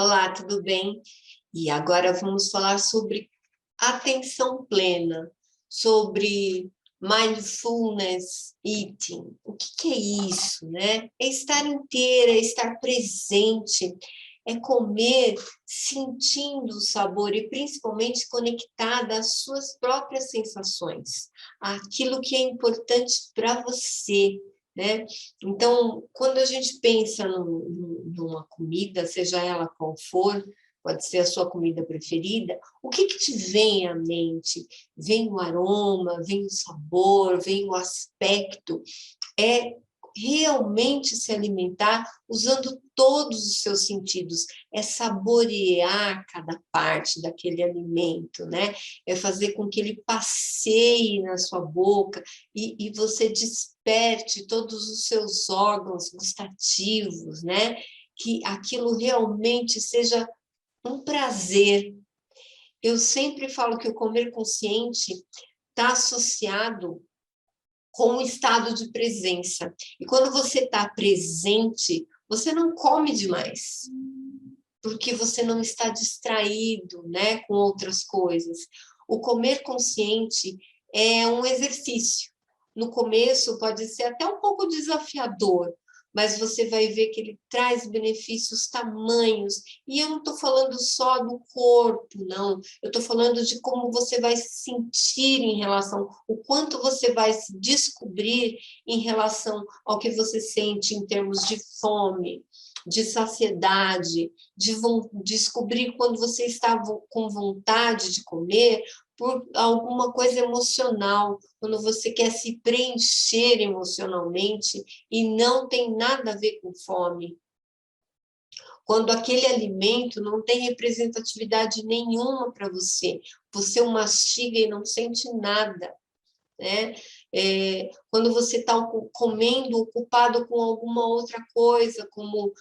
Olá, tudo bem? E agora vamos falar sobre atenção plena, sobre mindfulness eating. O que é isso, né? É estar inteira, é estar presente, é comer sentindo o sabor e principalmente conectada às suas próprias sensações, àquilo que é importante para você, né? Então, quando a gente pensa numa comida, seja ela qual for, pode ser a sua comida preferida, o que te vem à mente? Vem o aroma, vem o sabor, vem o aspecto. É realmente se alimentar usando todos os seus sentidos, é saborear cada parte daquele alimento, né? É fazer com que ele passeie na sua boca e você desperte todos os seus órgãos gustativos, né? Que aquilo realmente seja um prazer. Eu sempre falo que o comer consciente está associado com o estado de presença. E quando você está presente, você não come demais, porque você não está distraído, né, com outras coisas. O comer consciente é um exercício. No começo pode ser até um pouco desafiador, mas você vai ver que ele traz benefícios tamanhos. E eu não estou falando só do corpo, não. Eu estou falando de como você vai se sentir em relação, o quanto você vai se descobrir em relação ao que você sente em termos de fome, de saciedade, de descobrir quando você está com vontade de comer por alguma coisa emocional, quando você quer se preencher emocionalmente e não tem nada a ver com fome. Quando aquele alimento não tem representatividade nenhuma para você, você o mastiga e não sente nada, né? Quando você está comendo, ocupado com alguma outra coisa, como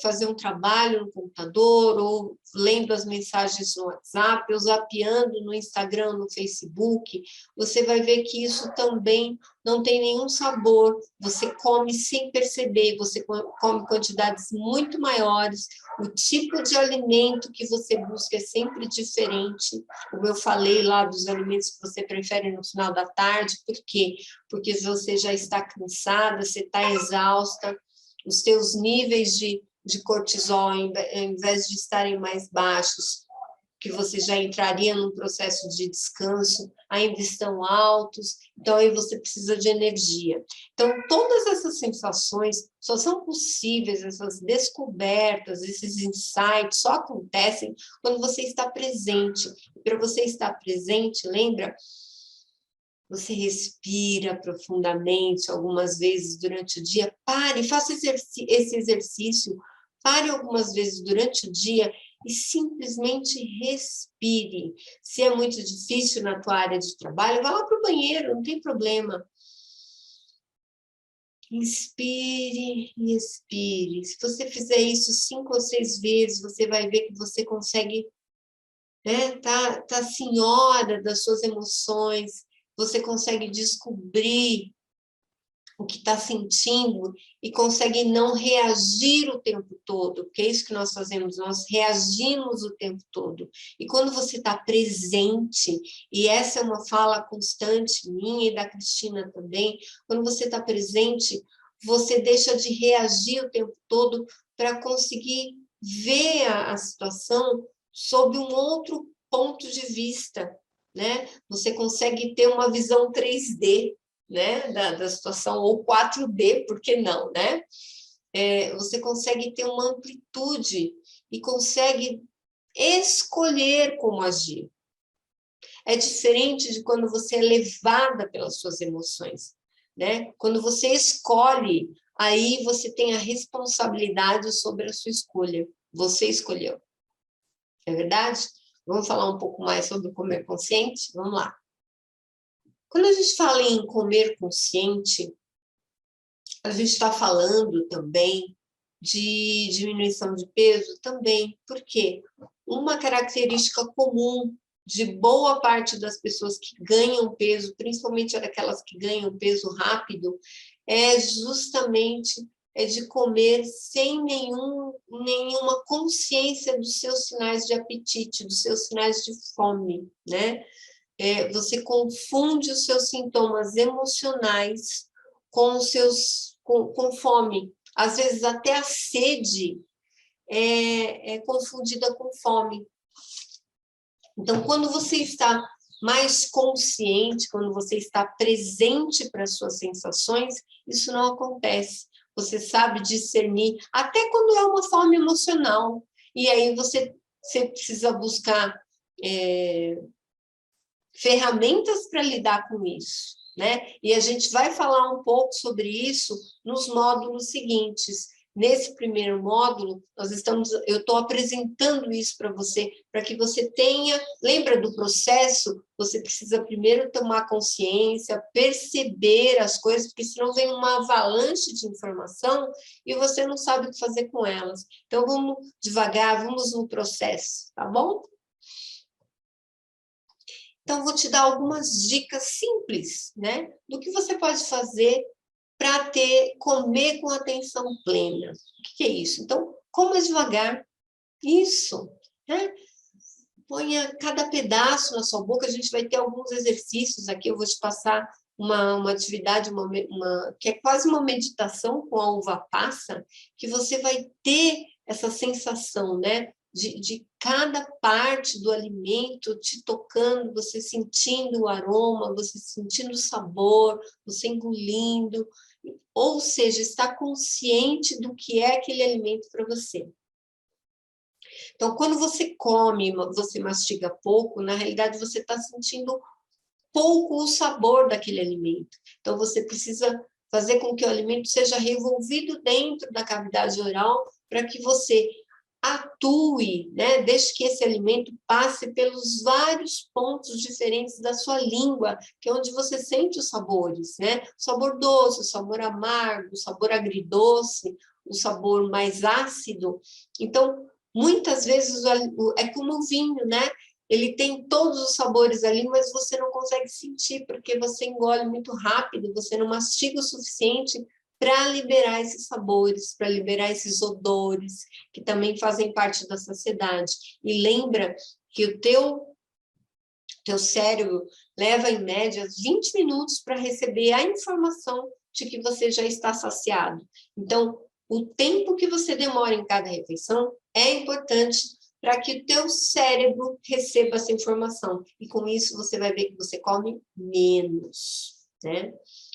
fazer um trabalho no computador, ou lendo as mensagens no WhatsApp, ou zapeando no Instagram, no Facebook, você vai ver que isso também não tem nenhum sabor, você come sem perceber, você come quantidades muito maiores, o tipo de alimento que você busca é sempre diferente, como eu falei lá dos alimentos que você prefere no final da tarde, por quê? Porque você já está cansada, você está exausta, os seus níveis de cortisol, ao invés de estarem mais baixos, que você já entraria num processo de descanso, ainda estão altos, então aí você precisa de energia. Então, todas essas sensações só são possíveis, essas descobertas, esses insights, só acontecem quando você está presente. E para você estar presente, lembra? Você respira profundamente algumas vezes durante o dia, pare, faça esse exercício, pare algumas vezes durante o dia e simplesmente respire. Se é muito difícil na tua área de trabalho, vá lá para o banheiro, não tem problema. Inspire e expire. Se você fizer isso 5 ou 6 vezes, você vai ver que você consegue, né, tá senhora das suas emoções, você consegue descobrir o que está sentindo e consegue não reagir o tempo todo, porque é isso que nós fazemos, nós reagimos o tempo todo. E quando você está presente, e essa é uma fala constante minha e da Cristina também, quando você está presente, você deixa de reagir o tempo todo para conseguir ver a situação sob um outro ponto de vista, né? Você consegue ter uma visão 3D, né, da situação, ou 4D, por que não, né? Você consegue ter uma amplitude e consegue escolher como agir. É diferente de quando você é levada pelas suas emoções, né? Quando você escolhe, aí você tem a responsabilidade sobre a sua escolha. Você escolheu. É verdade? Vamos falar um pouco mais sobre o comer consciente? Vamos lá. Quando a gente fala em comer consciente, a gente está falando também de diminuição de peso também. Por quê? Uma característica comum de boa parte das pessoas que ganham peso, principalmente aquelas que ganham peso rápido, é justamente é de comer sem nenhuma consciência dos seus sinais de apetite, dos seus sinais de fome, né? Você confunde os seus sintomas emocionais com com fome. Às vezes até a sede é confundida com fome. Então, quando você está mais consciente, quando você está presente para as suas sensações, isso não acontece. Você sabe discernir, até quando é uma fome emocional. E aí você precisa buscar ferramentas para lidar com isso, né? E a gente vai falar um pouco sobre isso nos módulos seguintes. Nesse primeiro módulo, eu estou apresentando isso para que você tenha, lembra do processo? Você precisa primeiro tomar consciência, perceber as coisas, porque senão vem uma avalanche de informação e você não sabe o que fazer com elas. Então, vamos devagar, vamos no processo, tá bom? Então, vou te dar algumas dicas simples, né? Do que você pode fazer para comer com atenção plena. O que é isso? Então, coma devagar. Isso, né? Ponha cada pedaço na sua boca. A gente vai ter alguns exercícios aqui. Eu vou te passar uma atividade que é quase uma meditação com a uva passa, que você vai ter essa sensação, né? De cada parte do alimento te tocando, você sentindo o aroma, você sentindo o sabor, você engolindo, ou seja, está consciente do que é aquele alimento para você. Então, quando você come, você mastiga pouco, na realidade você está sentindo pouco o sabor daquele alimento. Então, você precisa fazer com que o alimento seja revolvido dentro da cavidade oral para que você atue, né? Deixe que esse alimento passe pelos vários pontos diferentes da sua língua, que é onde você sente os sabores, né? O sabor doce, o sabor amargo, o sabor agridoce, o sabor mais ácido. Então, muitas vezes é como o vinho, né? Ele tem todos os sabores ali, mas você não consegue sentir, porque você engole muito rápido, você não mastiga o suficiente para liberar esses sabores, para liberar esses odores, que também fazem parte da saciedade. E lembra que o teu cérebro leva, em média, 20 minutos para receber a informação de que você já está saciado. Então, o tempo que você demora em cada refeição é importante para que o teu cérebro receba essa informação. E com isso você vai ver que você come menos, né?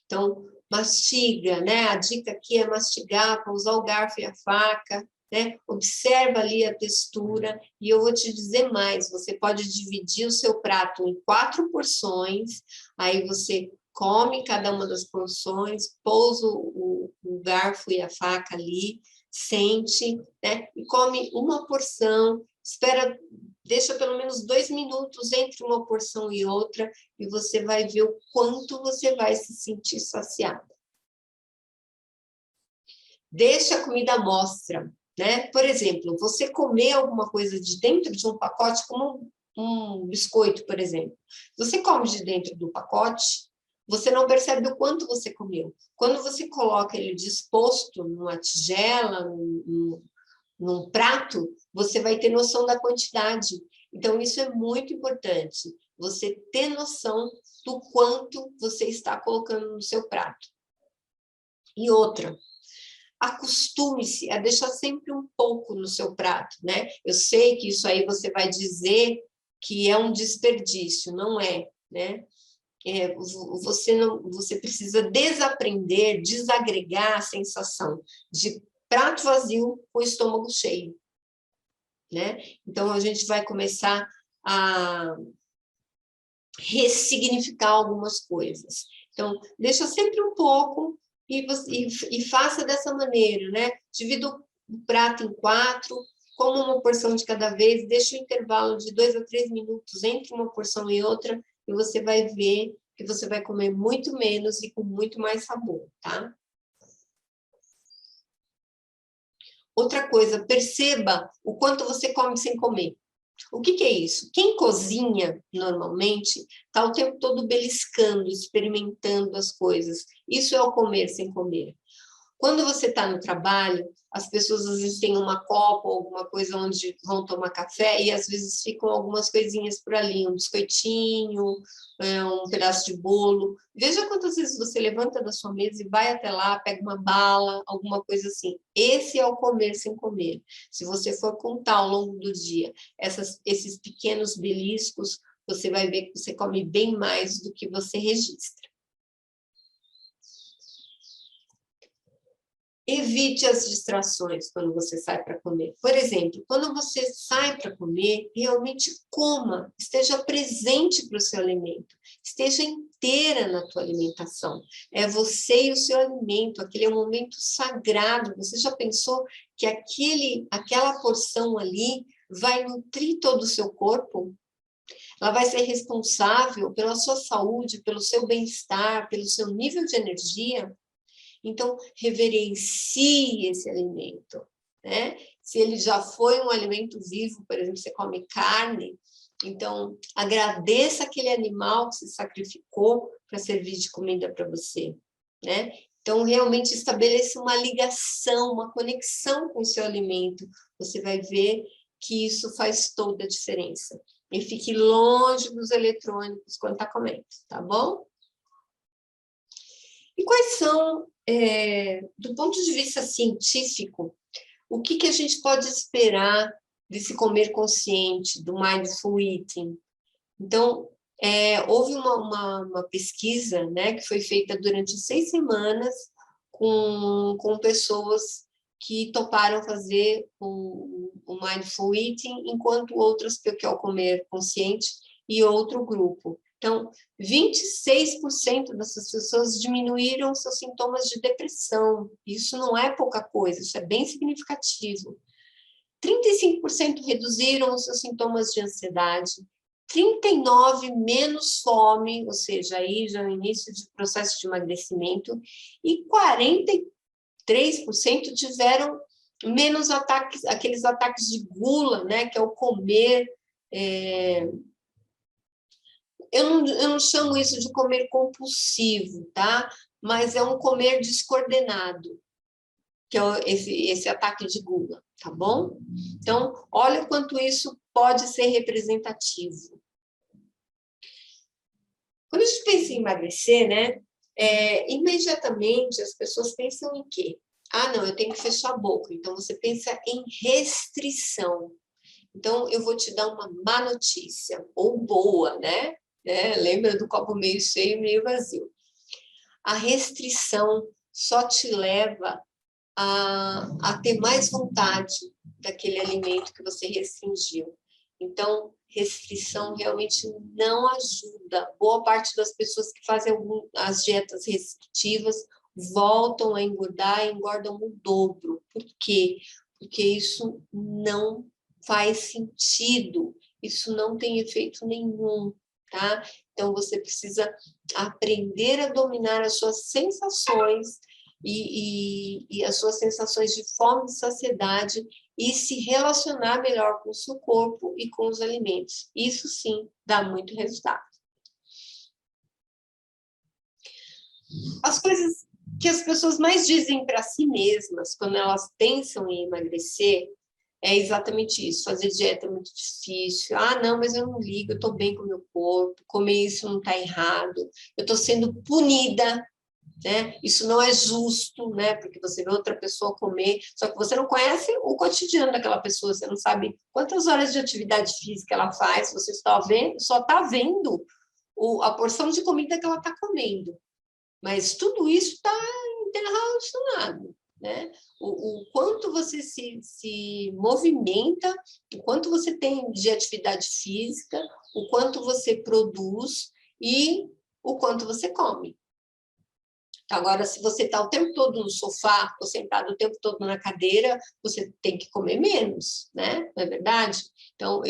Então, mastiga, né? A dica aqui é mastigar, para usar o garfo e a faca, né? Observa ali a textura, e eu vou te dizer mais, você pode dividir o seu prato em 4 porções, aí você come cada uma das porções, pousa o garfo e a faca ali, sente, né? E come uma porção, deixa pelo menos 2 minutos entre uma porção e outra, e você vai ver o quanto você vai se sentir saciado. Deixa a comida à mostra, né? Por exemplo, você comer alguma coisa de dentro de um pacote, como um biscoito, por exemplo. Você come de dentro do pacote, você não percebe o quanto você comeu. Quando você coloca ele disposto numa tigela, num prato, você vai ter noção da quantidade. Então, isso é muito importante, você ter noção do quanto você está colocando no seu prato. E outra, acostume-se a deixar sempre um pouco no seu prato, né? Eu sei que isso aí você vai dizer que é um desperdício, não é, né? Você precisa desaprender, desagregar a sensação de prato vazio com estômago cheio, né? Então, a gente vai começar a ressignificar algumas coisas. Então, deixa sempre um pouco e faça dessa maneira, né? Divida o prato em 4, coma uma porção de cada vez, deixa o intervalo de 2 a 3 minutos entre uma porção e outra, e você vai ver que você vai comer muito menos e com muito mais sabor, tá? Outra coisa, perceba o quanto você come sem comer. O que é isso? Quem cozinha, normalmente, está o tempo todo beliscando, experimentando as coisas. Isso é o comer sem comer. Quando você está no trabalho, as pessoas às vezes têm uma copa ou alguma coisa onde vão tomar café e às vezes ficam algumas coisinhas por ali, um biscoitinho, um pedaço de bolo. Veja quantas vezes você levanta da sua mesa e vai até lá, pega uma bala, alguma coisa assim. Esse é o comer sem comer. Se você for contar ao longo do dia esses pequenos beliscos, você vai ver que você come bem mais do que você registra. Evite as distrações quando você sai para comer. Por exemplo, quando você sai para comer, realmente coma, esteja presente para o seu alimento, esteja inteira na tua alimentação. É você e o seu alimento, aquele é um momento sagrado. Você já pensou que aquela porção ali vai nutrir todo o seu corpo? Ela vai ser responsável pela sua saúde, pelo seu bem-estar, pelo seu nível de energia? Então, reverencie esse alimento, né? Se ele já foi um alimento vivo, por exemplo, você come carne, então agradeça aquele animal que se sacrificou para servir de comida para você, né? Então, realmente estabeleça uma ligação, uma conexão com o seu alimento. Você vai ver que isso faz toda a diferença. E fique longe dos eletrônicos quando está comendo, tá bom? E quais são, do ponto de vista científico, o que a gente pode esperar desse comer consciente, do mindful eating? Então, houve uma pesquisa, né, que foi feita durante 6 semanas com pessoas que toparam fazer o mindful eating, enquanto outras, que é o comer consciente, e outro grupo. Então, 26% dessas pessoas diminuíram seus sintomas de depressão. Isso não é pouca coisa, isso é bem significativo. 35% reduziram os seus sintomas de ansiedade. 39% menos fome, ou seja, aí já é o início do processo de emagrecimento. E 43% tiveram menos ataques, aqueles ataques de gula, né, que é o comer... Eu não chamo isso de comer compulsivo, tá? Mas é um comer descoordenado, que é esse ataque de gula, tá bom? Então, olha o quanto isso pode ser representativo. Quando a gente pensa em emagrecer, né? Imediatamente as pessoas pensam em quê? Ah, não, eu tenho que fechar a boca. Então, você pensa em restrição. Então, eu vou te dar uma má notícia, ou boa, né? Lembra do copo meio cheio e meio vazio. A restrição só te leva a ter mais vontade daquele alimento que você restringiu. Então, restrição realmente não ajuda. Boa parte das pessoas que fazem as dietas restritivas voltam a engordar e engordam o dobro. Por quê? Porque isso não faz sentido, isso não tem efeito nenhum, tá? Então, você precisa aprender a dominar as suas sensações e as suas sensações de fome e saciedade e se relacionar melhor com o seu corpo e com os alimentos. Isso sim dá muito resultado. As coisas que as pessoas mais dizem para si mesmas quando elas pensam em emagrecer é exatamente isso: fazer dieta é muito difícil, ah, não, mas eu não ligo, eu estou bem com o meu corpo, comer isso não está errado, eu estou sendo punida, né? Isso não é justo, né? Porque você vê outra pessoa comer, só que você não conhece o cotidiano daquela pessoa, você não sabe quantas horas de atividade física ela faz, você só está vendo a porção de comida que ela está comendo. Mas tudo isso está interrelacionado, né? O quanto você se movimenta, o quanto você tem de atividade física, o quanto você produz e o quanto você come. Agora, se você está o tempo todo no sofá, ou sentado o tempo todo na cadeira, você tem que comer menos, né? Não é verdade? Então,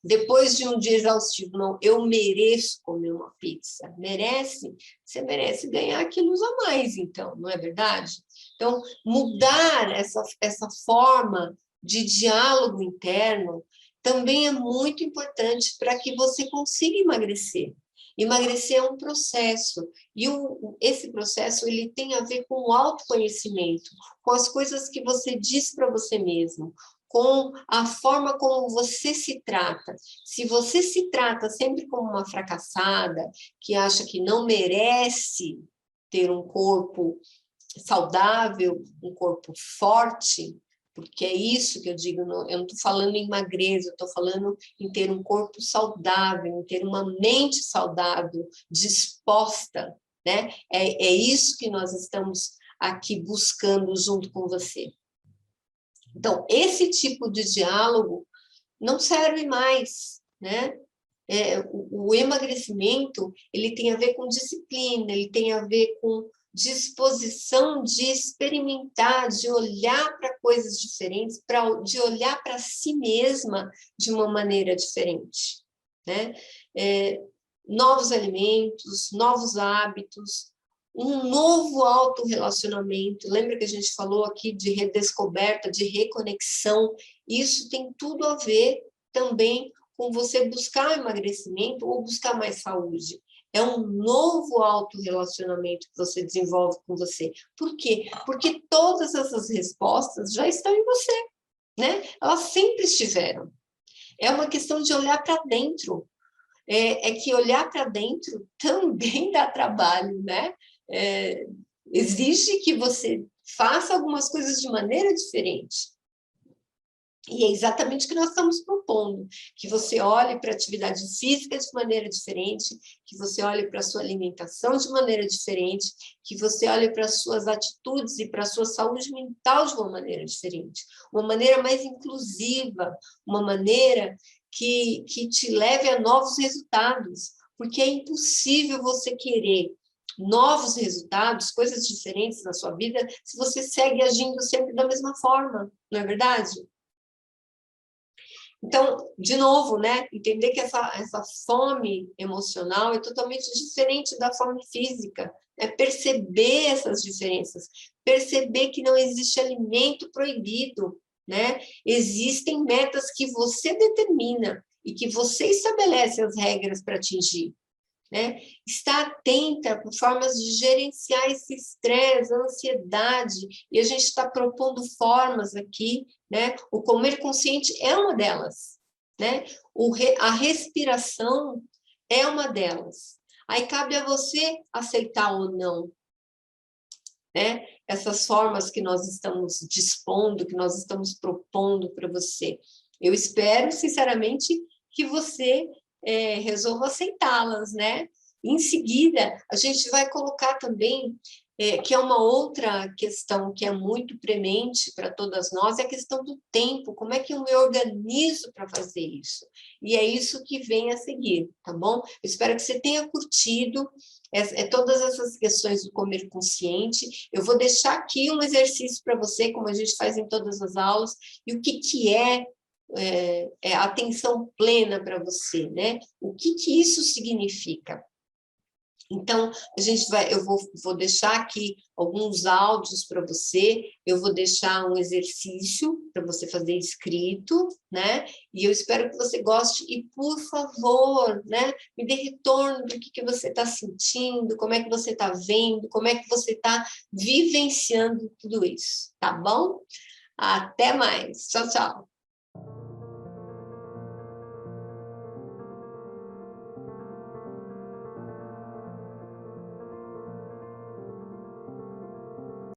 depois de um dia exaustivo, não, eu mereço comer uma pizza. Merece? Você merece ganhar quilos a mais, então, não é verdade? Então, mudar essa forma de diálogo interno também é muito importante para que você consiga emagrecer. Emagrecer é um processo, e esse processo ele tem a ver com o autoconhecimento, com as coisas que você diz para você mesmo, com a forma como você se trata. Se você se trata sempre como uma fracassada, que acha que não merece ter um corpo saudável, um corpo forte, porque é isso que eu digo, eu não estou falando em magreza, eu estou falando em ter um corpo saudável, em ter uma mente saudável, disposta, né? É isso que nós estamos aqui buscando junto com você. Então, esse tipo de diálogo não serve mais, né? O emagrecimento, ele tem a ver com disciplina, ele tem a ver com disposição de experimentar, de olhar para coisas diferentes, de olhar para si mesma de uma maneira diferente, né? Novos alimentos, novos hábitos, um novo autorrelacionamento. Lembra que a gente falou aqui de redescoberta, de reconexão? Isso tem tudo a ver também com você buscar emagrecimento ou buscar mais saúde. É um novo autorrelacionamento que você desenvolve com você. Por quê? Porque todas essas respostas já estão em você, né? Elas sempre estiveram. É uma questão de olhar para dentro. É que olhar para dentro também dá trabalho, né? Exige que você faça algumas coisas de maneira diferente. E é exatamente o que nós estamos propondo, que você olhe para a atividade física de maneira diferente, que você olhe para a sua alimentação de maneira diferente, que você olhe para as suas atitudes e para a sua saúde mental de uma maneira diferente, uma maneira mais inclusiva, uma maneira que te leve a novos resultados, porque é impossível você querer novos resultados, coisas diferentes na sua vida, se você segue agindo sempre da mesma forma, não é verdade? Então, de novo, né, entender que essa fome emocional é totalmente diferente da fome física, é perceber essas diferenças, perceber que não existe alimento proibido, né? Existem metas que você determina e que você estabelece as regras para atingir. Né? Estar atenta por formas de gerenciar esse estresse, a ansiedade, e a gente está propondo formas aqui, né? O comer consciente é uma delas, né? A respiração é uma delas. Aí cabe a você aceitar ou não, né? Essas formas que nós estamos dispondo, que nós estamos propondo para você. Eu espero, sinceramente, que você resolva aceitá-las, né? Em seguida, a gente vai colocar também, que é uma outra questão que é muito premente para todas nós, é a questão do tempo, como é que eu me organizo para fazer isso? E é isso que vem a seguir, tá bom? Eu espero que você tenha curtido todas essas questões do comer consciente. Eu vou deixar aqui um exercício para você, como a gente faz em todas as aulas, e o que é atenção plena para você, né? O que isso significa? Então, eu vou deixar aqui alguns áudios para você, eu vou deixar um exercício para você fazer escrito, né? E eu espero que você goste e, por favor, né, me dê retorno do que você está sentindo, como é que você está vendo, como é que você está vivenciando tudo isso, tá bom? Até mais. Tchau, tchau.